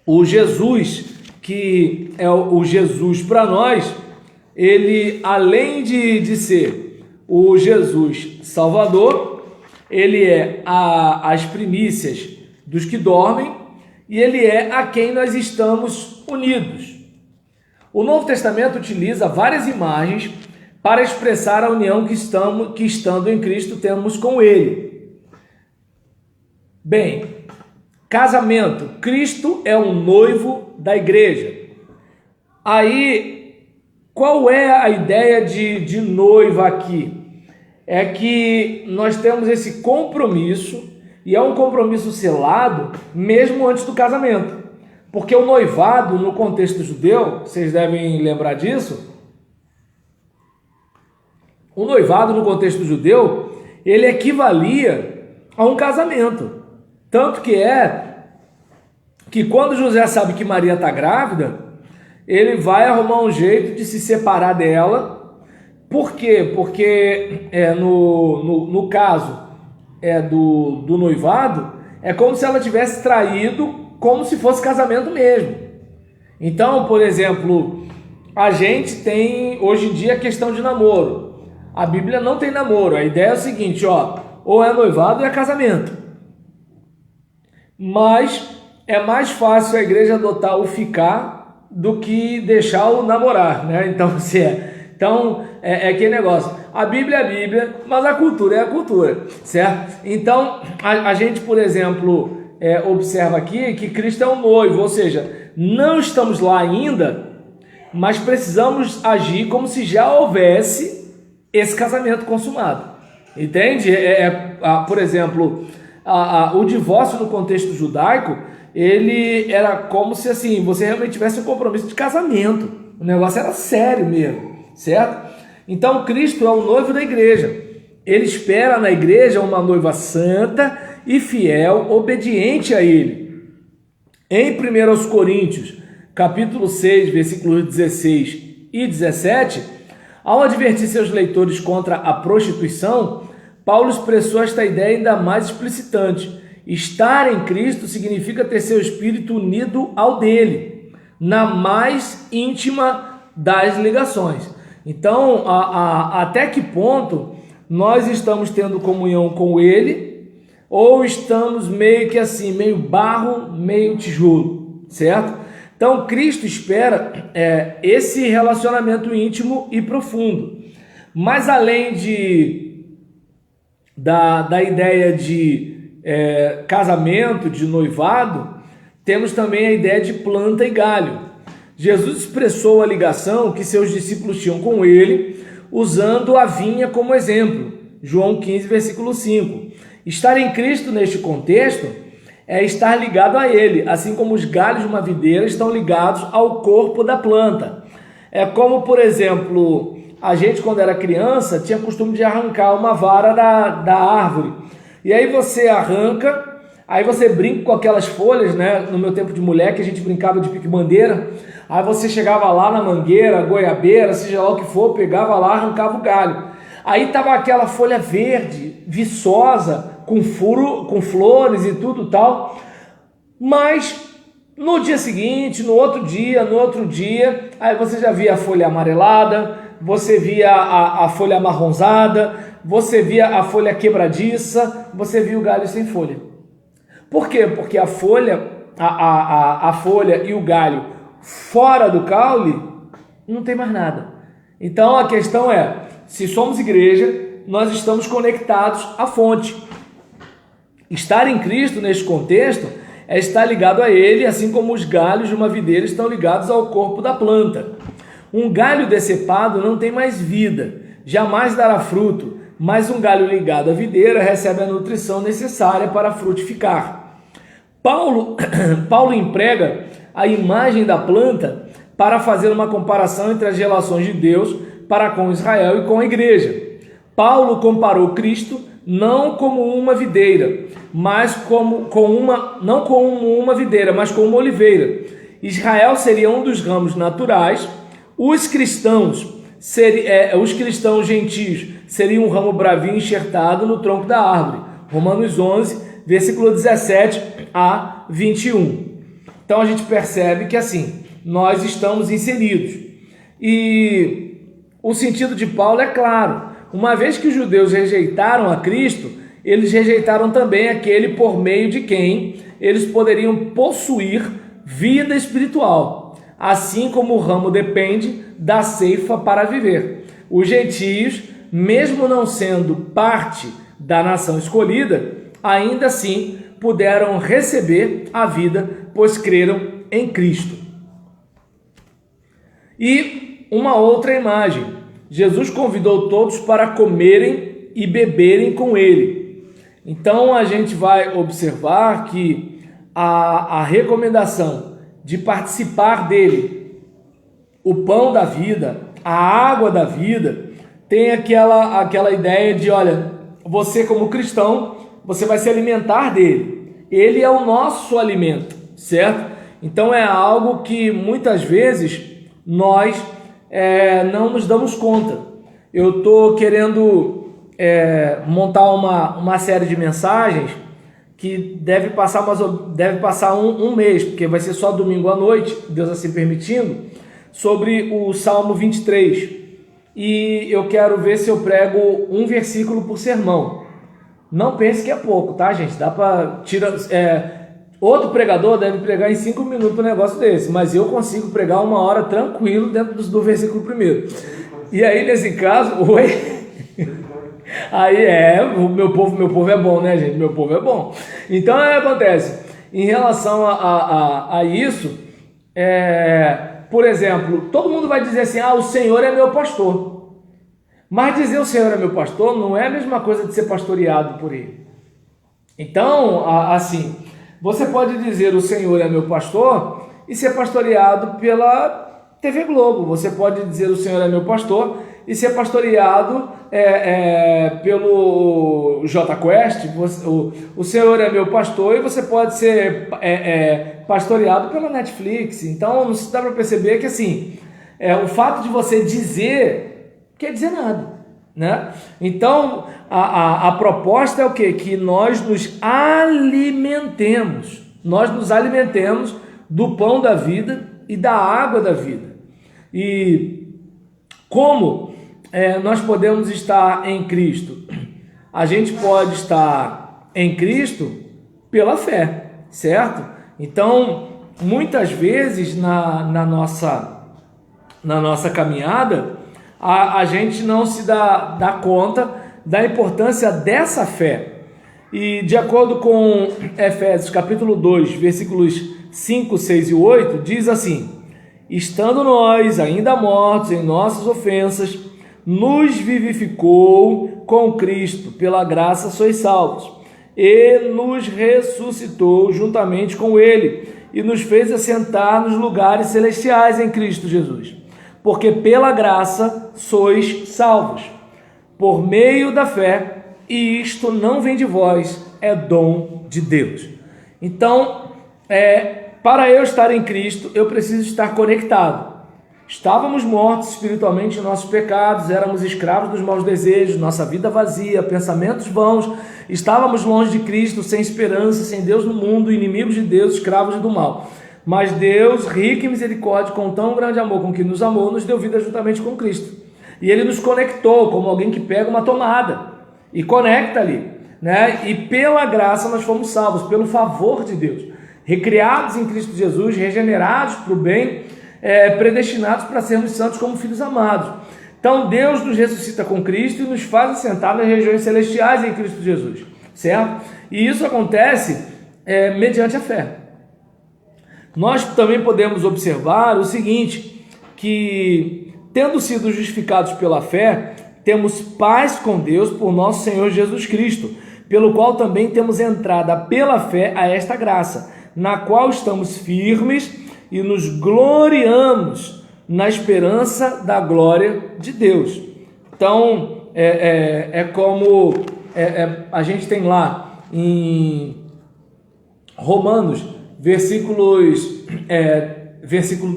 O Jesus, que é o Jesus para nós, ele, além de ser o Jesus Salvador, ele é as primícias dos que dormem e ele é a quem nós estamos unidos. O Novo Testamento utiliza várias imagens para expressar a união que estando em Cristo temos com ele. Bem, casamento. Cristo é o noivo da igreja. Aí, qual é a ideia de noiva aqui? É que nós temos esse compromisso, e é um compromisso selado mesmo antes do casamento. Porque o noivado, no contexto judeu, vocês devem lembrar disso, o noivado no contexto judeu, ele equivalia a um casamento. Tanto que quando José sabe que Maria está grávida, ele vai arrumar um jeito de se separar dela. Por quê? Porque no caso do noivado, é como se ela tivesse traído, como se fosse casamento mesmo. Então, por exemplo, a gente tem hoje em dia a questão de namoro. A Bíblia não tem namoro. A ideia é o seguinte, ou é noivado ou é casamento. Mas é mais fácil a igreja adotar o ficar do que deixar o namorar, né? Então, é aquele negócio. A Bíblia é a Bíblia, mas a cultura é a cultura, certo? Então, a gente, por exemplo, observa aqui que Cristo é um noivo, ou seja, não estamos lá ainda, mas precisamos agir como se já houvesse esse casamento consumado, entende? Por exemplo, o divórcio no contexto judaico, ele era como se assim, você realmente tivesse um compromisso de casamento, o negócio era sério mesmo, certo? Então Cristo é o noivo da igreja, ele espera na igreja uma noiva santa e fiel, obediente a ele. Em 1 Coríntios, capítulo 6, versículos 16 e 17, ao advertir seus leitores contra a prostituição, Paulo expressou esta ideia ainda mais explicitante. Estar em Cristo significa ter seu espírito unido ao dele, na mais íntima das ligações. Então, até que ponto nós estamos tendo comunhão com ele, ou estamos meio que assim, meio barro, meio tijolo, certo? Então, Cristo espera esse relacionamento íntimo e profundo. Mas além da ideia de casamento, de noivado, temos também a ideia de planta e galho. Jesus expressou a ligação que seus discípulos tinham com ele, usando a vinha como exemplo. João 15, versículo 5. Estar em Cristo neste contexto é estar ligado a ele, assim como os galhos de uma videira estão ligados ao corpo da planta. É como, por exemplo, a gente quando era criança tinha costume de arrancar uma vara da árvore. E aí você arranca, aí você brinca com aquelas folhas, né? No meu tempo de moleque a gente brincava de pique-bandeira. Aí você chegava lá na mangueira, goiabeira, seja lá o que for, pegava lá, arrancava o galho. Aí tava aquela folha verde, viçosa, com flores e tudo tal, mas no dia seguinte, no outro dia, aí você já via a folha amarelada, você via a folha amarronzada, você via a folha quebradiça, você via o galho sem folha. Por quê? Porque a folha e o galho fora do caule não tem mais nada. Então a questão é, se somos igreja, nós estamos conectados à fonte. Estar em Cristo neste contexto é estar ligado a ele, assim como os galhos de uma videira estão ligados ao corpo da planta. Um galho decepado não tem mais vida, jamais dará fruto, mas um galho ligado à videira recebe a nutrição necessária para frutificar. Paulo emprega a imagem da planta para fazer uma comparação entre as relações de Deus para com Israel e com a igreja. Paulo comparou Cristo não como uma videira, mas não como uma videira, mas como uma oliveira. Israel seria um dos ramos naturais, os cristãos gentios seriam um ramo bravio enxertado no tronco da árvore. Romanos 11, versículo 17 a 21. Então a gente percebe que assim, nós estamos inseridos. E o sentido de Paulo é claro. Uma vez que os judeus rejeitaram a Cristo, eles rejeitaram também aquele por meio de quem eles poderiam possuir vida espiritual, assim como o ramo depende da ceifa para viver. Os gentios, mesmo não sendo parte da nação escolhida, ainda assim puderam receber a vida, pois creram em Cristo. E uma outra imagem, Jesus convidou todos para comerem e beberem com ele. Então a gente vai observar que a recomendação de participar dele, o pão da vida, a água da vida, tem aquela ideia de, olha, você como cristão, você vai se alimentar dele. Ele é o nosso alimento, certo? Então é algo que muitas vezes nós não nos damos conta. Eu estou querendo montar uma série de mensagens que deve passar um mês, porque vai ser só domingo à noite, Deus assim permitindo, sobre o Salmo 23. E eu quero ver se eu prego um versículo por sermão. Não pense que é pouco, tá, gente? Dá para tirar. Outro pregador deve pregar em 5 minutos um negócio desse, mas eu consigo pregar 1 hora tranquilo dentro do versículo primeiro. E aí, nesse caso, oi? Aí o meu povo é bom, né, gente? Meu povo é bom. Então, o que acontece? Em relação a isso, por exemplo, todo mundo vai dizer assim, o Senhor é meu pastor. Mas dizer o Senhor é meu pastor não é a mesma coisa de ser pastoreado por ele. Então, assim, você pode dizer o Senhor é meu pastor e ser pastoreado pela TV Globo. Você pode dizer o Senhor é meu pastor e ser pastoreado pelo J Quest. O Senhor é meu pastor e você pode ser pastoreado pela Netflix. Então, não se dá para perceber que assim, o fato de você dizer quer dizer nada, né? Então, a proposta é o quê? Que nós nos alimentemos. Nós nos alimentemos do pão da vida e da água da vida. E como nós podemos estar em Cristo? A gente pode estar em Cristo pela fé, certo? Então, muitas vezes na nossa caminhada, a gente não se dá conta da importância dessa fé. E de acordo com Efésios capítulo 2, versículos 5, 6 e 8, diz assim: estando nós ainda mortos em nossas ofensas, nos vivificou com Cristo, pela graça sois salvos, e nos ressuscitou juntamente com ele, e nos fez assentar nos lugares celestiais em Cristo Jesus. Porque pela graça sois salvos, por meio da fé, e isto não vem de vós, é dom de Deus. Então, para eu estar em Cristo, eu preciso estar conectado. Estávamos mortos espiritualmente em nossos pecados, éramos escravos dos maus desejos, nossa vida vazia, pensamentos vãos, estávamos longe de Cristo, sem esperança, sem Deus no mundo, inimigos de Deus, escravos do mal. Mas Deus, rico em misericórdia, com tão grande amor com que nos amou, nos deu vida juntamente com Cristo. E Ele nos conectou, como alguém que pega uma tomada e conecta ali, né? E pela graça nós fomos salvos, pelo favor de Deus. Recriados em Cristo Jesus, regenerados para o bem, predestinados para sermos santos como filhos amados. Então Deus nos ressuscita com Cristo e nos faz assentar nas regiões celestiais em Cristo Jesus, certo? E isso acontece mediante a fé. Nós também podemos observar o seguinte, que tendo sido justificados pela fé, temos paz com Deus por nosso Senhor Jesus Cristo, pelo qual também temos entrada pela fé a esta graça, na qual estamos firmes e nos gloriamos na esperança da glória de Deus. Então, como a gente tem lá em Romanos, versículo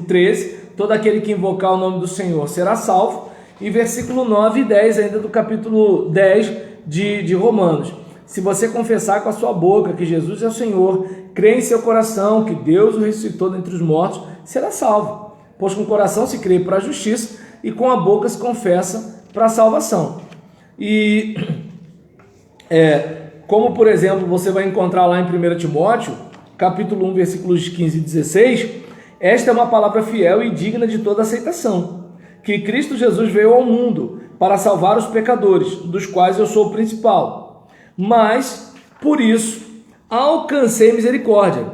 13, todo aquele que invocar o nome do Senhor será salvo, e versículo 9 e 10 ainda do capítulo 10 de Romanos. se você confessar com a sua boca que Jesus é o Senhor, crer em seu coração que Deus o ressuscitou dentre os mortos, será salvo. Pois com o coração se crê para a justiça e com a boca se confessa para a salvação. E como por exemplo você vai encontrar lá em 1 Timóteo, capítulo 1, versículos 15 e 16, esta é uma palavra fiel e digna de toda aceitação, que Cristo Jesus veio ao mundo para salvar os pecadores, dos quais eu sou o principal. Mas, por isso, alcancei misericórdia,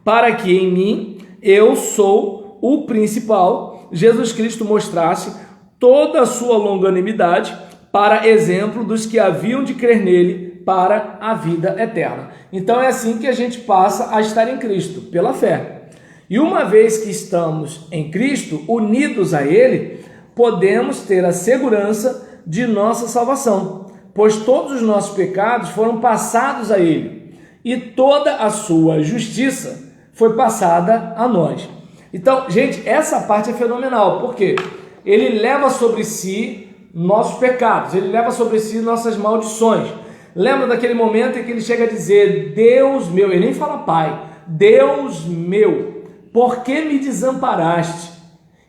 para que em mim, eu sou o principal, Jesus Cristo mostrasse toda a sua longanimidade para exemplo dos que haviam de crer nele para a vida eterna. Então é assim que a gente passa a estar em Cristo, pela fé. E uma vez que estamos em Cristo, unidos a Ele, podemos ter a segurança de nossa salvação, pois todos os nossos pecados foram passados a Ele, e toda a sua justiça foi passada a nós. Então, gente, essa parte é fenomenal, porque Ele leva sobre si nossos pecados, Ele leva sobre si nossas maldições. Lembra daquele momento em que Ele chega a dizer, Deus meu, Ele nem fala Pai, Deus meu, por que me desamparaste?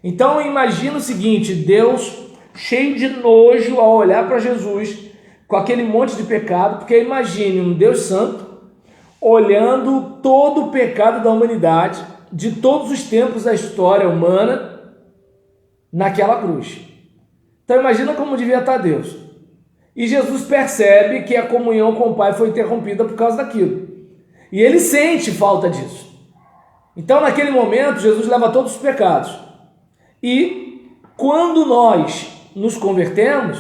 Então imagina o seguinte, Deus cheio de nojo ao olhar para Jesus com aquele monte de pecado, porque imagine um Deus santo olhando todo o pecado da humanidade, de todos os tempos da história humana, naquela cruz. Então imagina como devia estar Deus. E Jesus percebe que a comunhão com o Pai foi interrompida por causa daquilo. E Ele sente falta disso. Então, naquele momento, Jesus leva todos os pecados. E quando nós nos convertemos,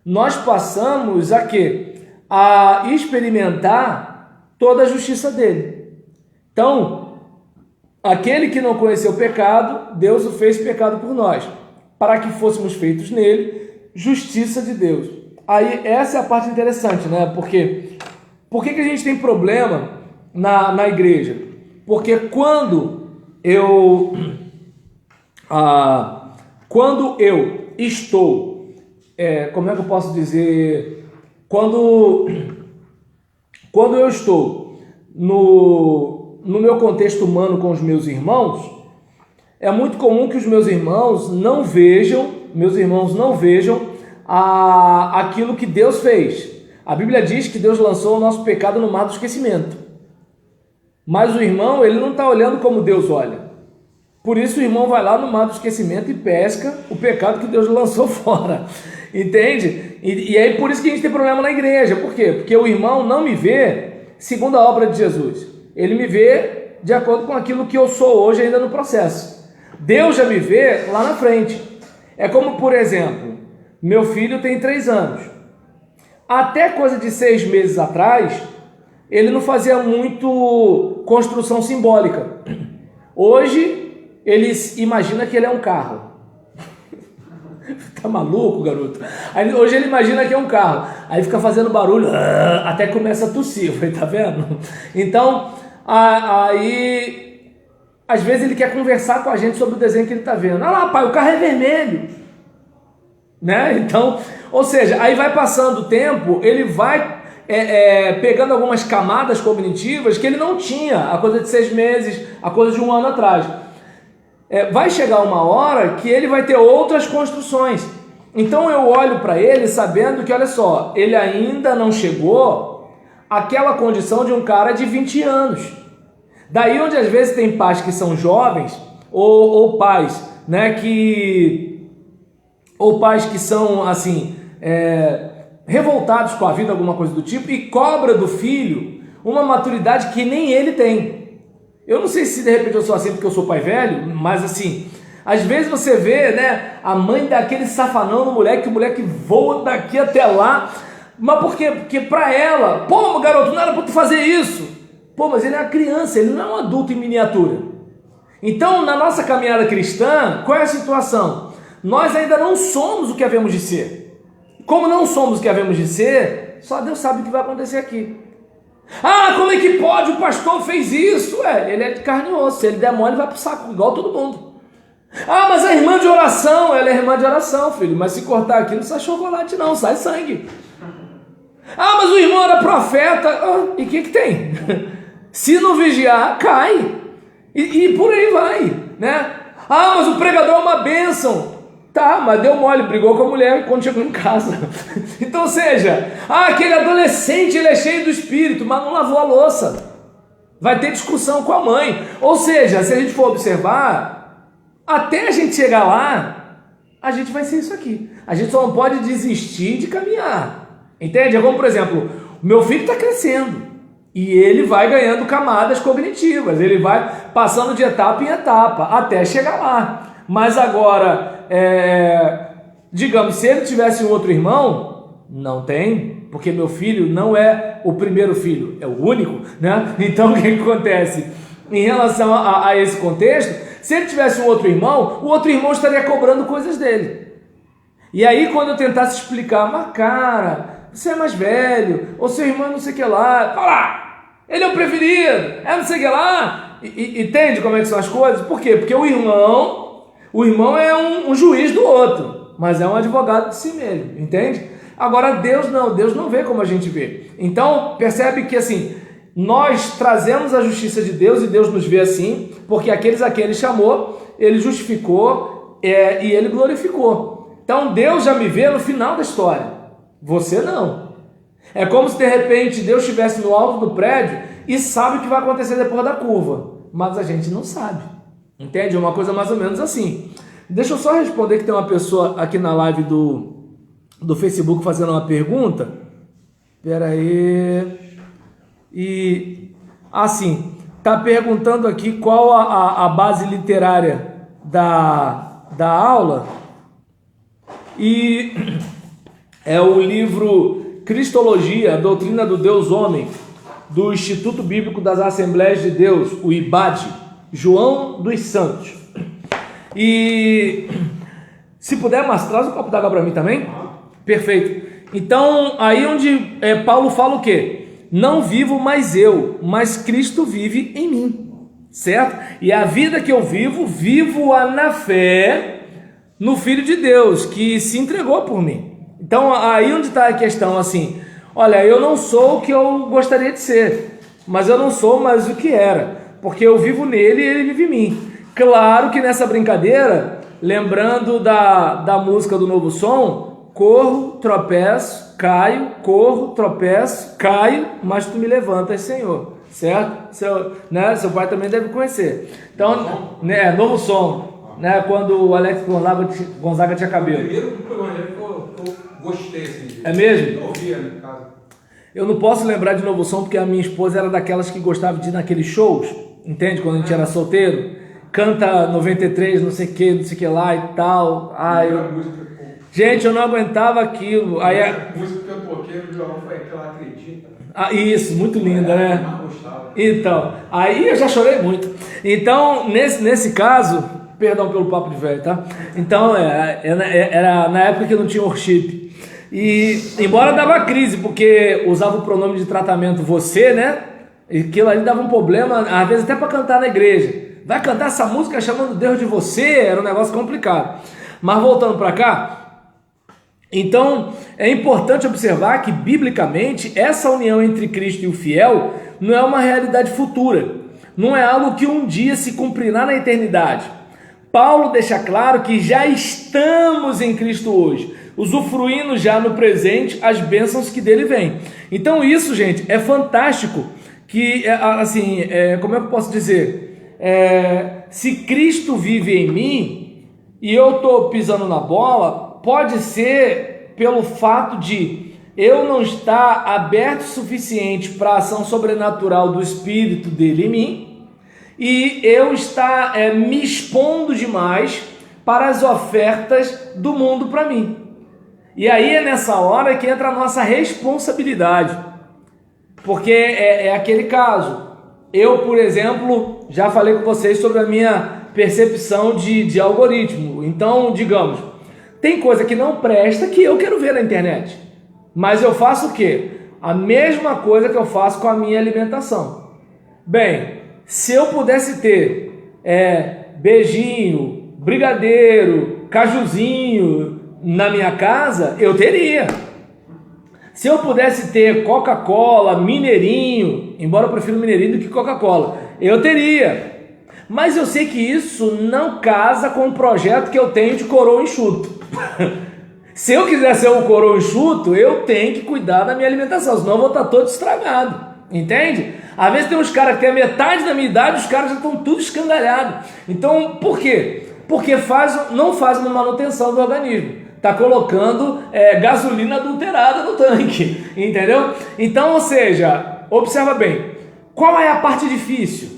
nós passamos a quê? A experimentar toda a justiça dele. Então, aquele que não conheceu o pecado, Deus o fez pecado por nós, para que fôssemos feitos nele justiça de Deus. Aí, essa é a parte interessante, né? Porque por que a gente tem problema na igreja? Porque quando eu estou, como é que eu posso dizer, quando eu estou no meu contexto humano com os meus irmãos, é muito comum que os meus irmãos não vejam aquilo que Deus fez. A Bíblia diz que Deus lançou o nosso pecado no mar do esquecimento. Mas o irmão, ele não está olhando como Deus olha. Por isso o irmão vai lá no mar do esquecimento e pesca o pecado que Deus lançou fora. Entende? E aí por isso que a gente tem problema na igreja. Por quê? Porque o irmão não me vê segundo a obra de Jesus. Ele me vê de acordo com aquilo que eu sou hoje ainda no processo. Deus já me vê lá na frente. É como, por exemplo, meu filho tem 3 anos. Até coisa de 6 meses atrás, ele não fazia muito construção simbólica. Hoje, ele imagina que ele é um carro. Tá maluco, garoto? Aí, hoje ele imagina que é um carro. Aí fica fazendo barulho, até começa a tossir. Eu falei, tá vendo? Então, aí, às vezes ele quer conversar com a gente sobre o desenho que ele tá vendo. Ah lá, pai, o carro é vermelho. Né? Então, ou seja, aí vai passando o tempo, ele vai pegando algumas camadas cognitivas que ele não tinha a coisa de 6 meses, a coisa de 1 ano atrás. Vai chegar uma hora que ele vai ter outras construções. Então eu olho para ele sabendo que, olha só, ele ainda não chegou àquela condição de um cara de 20 anos. Daí onde às vezes tem pais que são jovens, ou pais, né, ou pais que são assim, revoltados com a vida, alguma coisa do tipo, e cobra do filho uma maturidade que nem ele tem. Eu não sei se de repente eu sou assim porque eu sou pai velho, mas assim, às vezes você vê, né, a mãe dá aquele safanão no moleque, o moleque voa daqui até lá. Mas por quê? Porque pra ela, pô, garoto, não era pra tu fazer isso. Pô, mas ele é uma criança, ele não é um adulto em miniatura. Então, na nossa caminhada cristã, qual é a situação? Nós ainda não somos o que havemos de ser. Como não somos o que havemos de ser, só Deus sabe o que vai acontecer aqui. Ah, como é que pode? O pastor fez isso. Ele é de carne e osso. Se ele der mole, vai pro saco, igual todo mundo. Ah, mas a irmã de oração, ela é irmã de oração, filho. Mas se cortar aqui, não sai chocolate não, sai sangue. Ah, mas o irmão era profeta. Ah, e o que tem? Se não vigiar, cai. E por aí vai, né? Ah, mas o pregador é uma bênção. Tá, mas deu mole, brigou com a mulher quando chegou em casa. Então, ou seja, aquele adolescente, ele é cheio do espírito, mas não lavou a louça. Vai ter discussão com a mãe. Ou seja, se a gente for observar, até a gente chegar lá, a gente vai ser isso aqui. A gente só não pode desistir de caminhar. Entende? É como, por exemplo, o meu filho está crescendo. E ele vai ganhando camadas cognitivas. Ele vai passando de etapa em etapa, até chegar lá. Mas agora, digamos, se ele tivesse um outro irmão, não tem, porque meu filho não é o primeiro filho, é o único, né? Então o que acontece? Em relação a esse contexto, se ele tivesse um outro irmão, o outro irmão estaria cobrando coisas dele. E aí quando eu tentasse explicar, mas cara, você é mais velho, ou seu irmão não sei o que lá, fala, ele é o preferido, é não sei o que lá, entende como é que são as coisas? Por quê? Porque o irmão é um juiz do outro, mas é um advogado de si mesmo, entende? Agora Deus não vê como a gente vê. Então percebe que assim, nós trazemos a justiça de Deus e Deus nos vê assim, porque aqueles a quem Ele chamou, Ele justificou e Ele glorificou. Então Deus já me vê no final da história, você não. É como se de repente Deus estivesse no alto do prédio e sabe o que vai acontecer depois da curva, mas a gente não sabe. Entende? É uma coisa mais ou menos assim. Deixa eu só responder que tem uma pessoa aqui na live do Facebook fazendo uma pergunta. Espera aí. E assim, tá perguntando aqui qual a base literária da aula. E é o livro Cristologia, a Doutrina do Deus Homem, do Instituto Bíblico das Assembleias de Deus, o IBAD, João dos Santos. E se puder, mas traz um copo d'água para mim também. Perfeito. Então, aí onde Paulo fala o quê? Não vivo mais eu, mas Cristo vive em mim, certo? E a vida que eu vivo-a na fé no Filho de Deus, que se entregou por mim. Então, aí onde está a questão, assim, olha, eu não sou o que eu gostaria de ser, mas eu não sou mais o que era, porque eu vivo nele e ele vive em mim. Claro que nessa brincadeira, lembrando da música do Novo Som, corro, tropeço, caio, corro, tropeço, caio, mas tu me levantas, Senhor, certo? Seu pai também deve conhecer. Então, Novo Som, né? Quando o Alex Gonzaga tinha cabelo. O primeiro programa dele eu gostei assim. É mesmo? Eu ouvia, no caso. Eu não posso lembrar de Novo Som porque a minha esposa era daquelas que gostava de ir naqueles shows, entende? Quando a gente era solteiro, canta 93, não sei o que lá e tal. Gente, eu não aguentava aquilo. Aí a música que eu toquei no violão foi aquela Acredita. Isso, muito linda, né? Então, aí eu já chorei muito. Então, nesse caso, perdão pelo papo de velho, tá? Então, era na época que não tinha worship. E, embora dava crise, porque usava o pronome de tratamento você, né? E aquilo ali dava um problema, às vezes até para cantar na igreja. Vai cantar essa música chamando Deus de você, era um negócio complicado. Mas voltando para cá, então é importante observar que, biblicamente, essa união entre Cristo e o fiel não é uma realidade futura, não é algo que um dia se cumprirá na eternidade. Paulo deixa claro que já estamos em Cristo hoje, usufruindo já no presente as bênçãos que dele vêm. Então isso, gente, é fantástico, que assim, como é que eu posso dizer? Se Cristo vive em mim e eu estou pisando na bola, pode ser pelo fato de eu não estar aberto o suficiente para a ação sobrenatural do Espírito dele em mim, e eu estar me expondo demais para as ofertas do mundo para mim. E aí é nessa hora que entra a nossa responsabilidade, porque é aquele caso. Eu, por exemplo, já falei com vocês sobre a minha percepção de algoritmo. Então, digamos, tem coisa que não presta que eu quero ver na internet, mas eu faço o quê? A mesma coisa que eu faço com a minha alimentação. Bem, se eu pudesse ter beijinho, brigadeiro, cajuzinho na minha casa, eu teria. Se eu pudesse ter Coca-Cola, Mineirinho, embora eu prefira Mineirinho do que Coca-Cola, eu teria. Mas eu sei que isso não casa com o projeto que eu tenho de coroa enxuto. Se eu quiser ser um coroa enxuto, eu tenho que cuidar da minha alimentação, senão eu vou estar todo estragado. Entende? Às vezes tem uns caras que têm a metade da minha idade, os caras já estão tudo escangalhados. Então, por quê? Porque não faz uma manutenção do organismo. Está colocando gasolina adulterada no tanque, entendeu? Então, ou seja, observa bem, qual é a parte difícil?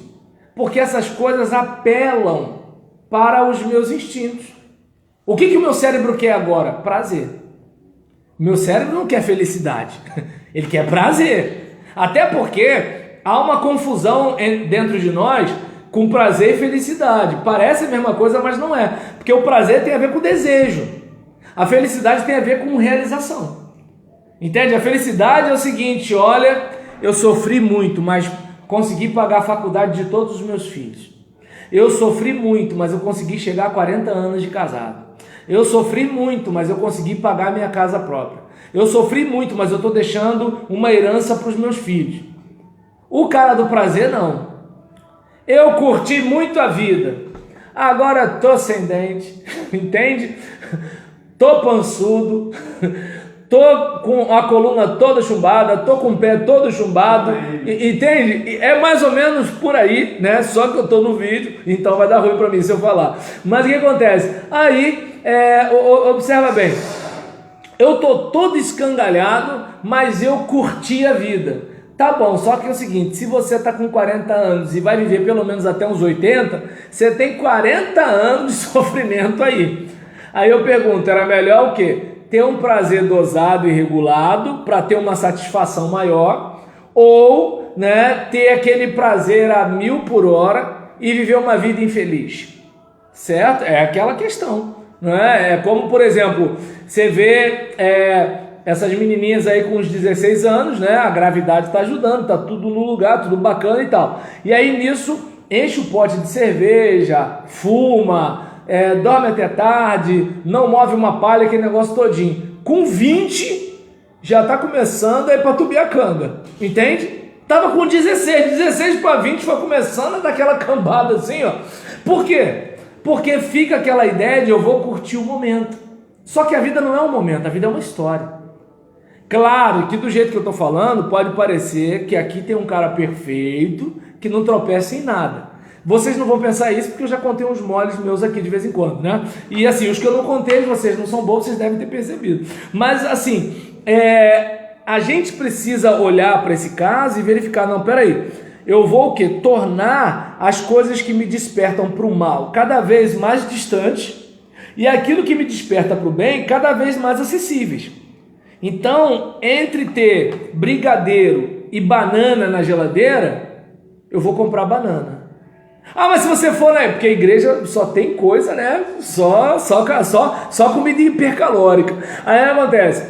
Porque essas coisas apelam para os meus instintos. O que o meu cérebro quer agora? Prazer. Meu cérebro não quer felicidade, ele quer prazer. Até porque há uma confusão dentro de nós com prazer e felicidade. Parece a mesma coisa, mas não é. Porque o prazer tem a ver com o desejo. A felicidade tem a ver com realização. Entende? A felicidade é o seguinte, olha, eu sofri muito, mas consegui pagar a faculdade de todos os meus filhos. Eu sofri muito, mas eu consegui chegar a 40 anos de casado. Eu sofri muito, mas eu consegui pagar a minha casa própria. Eu sofri muito, mas eu estou deixando uma herança para os meus filhos. O cara do prazer, não. Eu curti muito a vida. Agora tô sem dente, entende? Tô pançudo, tô com a coluna toda chumbada, tô com o pé todo chumbado, entende? É mais ou menos por aí, né? Só que eu tô no vídeo, então vai dar ruim para mim se eu falar. Mas o que acontece? Aí, observa bem, eu tô todo escangalhado, mas eu curti a vida. Tá bom, só que é o seguinte, se você tá com 40 anos e vai viver pelo menos até uns 80, você tem 40 anos de sofrimento aí. Aí eu pergunto, era melhor o quê? Ter um prazer dosado e regulado para ter uma satisfação maior, ou, né, ter aquele prazer a 1000 por hora e viver uma vida infeliz, certo? É aquela questão, não é? É como, por exemplo, você vê essas menininhas aí com uns 16 anos, né? A gravidade está ajudando, tá tudo no lugar, tudo bacana e tal. E aí nisso enche o pote de cerveja, fuma, dorme até tarde, não move uma palha, aquele negócio todinho. Com 20, já está começando a ir para Tubiacanga, entende? Tava com 16 para 20 foi começando a dar aquela cambada assim, ó. Por quê? Porque fica aquela ideia de eu vou curtir o momento. Só que a vida não é um momento, a vida é uma história. Claro que do jeito que eu estou falando, pode parecer que aqui tem um cara perfeito, que não tropeça em nada. Vocês não vão pensar isso porque eu já contei uns moles meus aqui de vez em quando, né? E assim, os que eu não contei, vocês não são bons, vocês devem ter percebido. Mas assim, a gente precisa olhar para esse caso e verificar, não, peraí, eu vou o quê? Tornar as coisas que me despertam para o mal cada vez mais distantes e aquilo que me desperta para o bem cada vez mais acessíveis. Então, entre ter brigadeiro e banana na geladeira, eu vou comprar banana. Ah, mas se você for, né? Porque a igreja só tem coisa, né? Só comida hipercalórica. Aí acontece,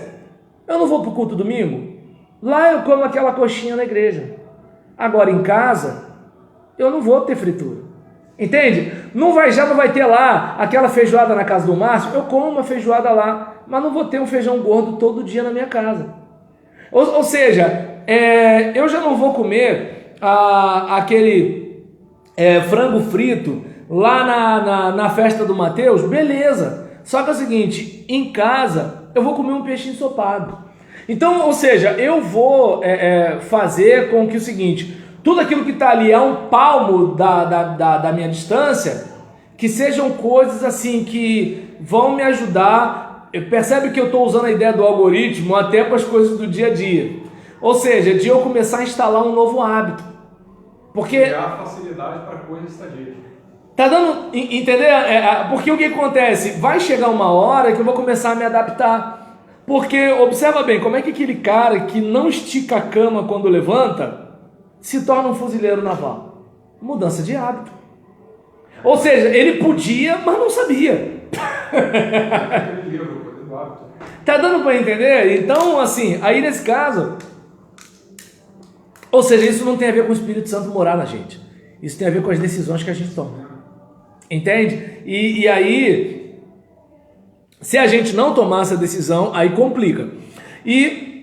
eu não vou pro culto domingo, lá eu como aquela coxinha na igreja. Agora em casa, eu não vou ter fritura. Entende? Já não vai ter lá aquela feijoada na casa do Márcio, eu como uma feijoada lá, mas não vou ter um feijão gordo todo dia na minha casa. Ou seja, eu já não vou comer aquele frango frito lá na festa do Mateus, beleza. Só que é o seguinte, em casa eu vou comer um peixe ensopado. Então, ou seja, eu vou fazer com que o seguinte, tudo aquilo que está ali é um palmo da minha distância, que sejam coisas assim que vão me ajudar. Percebe que eu estou usando a ideia do algoritmo até para as coisas do dia a dia. Ou seja, de eu começar a instalar um novo hábito. Porque criar facilidade para coisas sadias. Tá dando, entender? Porque o que acontece? Vai chegar uma hora que eu vou começar a me adaptar. Porque, observa bem, como é que aquele cara que não estica a cama quando levanta se torna um fuzileiro naval? Mudança de hábito. Ou seja, ele podia, mas não sabia. Tá dando para entender? Então, assim, aí nesse caso, ou seja, isso não tem a ver com o Espírito Santo morar na gente. Isso tem a ver com as decisões que a gente toma. Entende? E aí, se a gente não tomar essa decisão, aí complica. E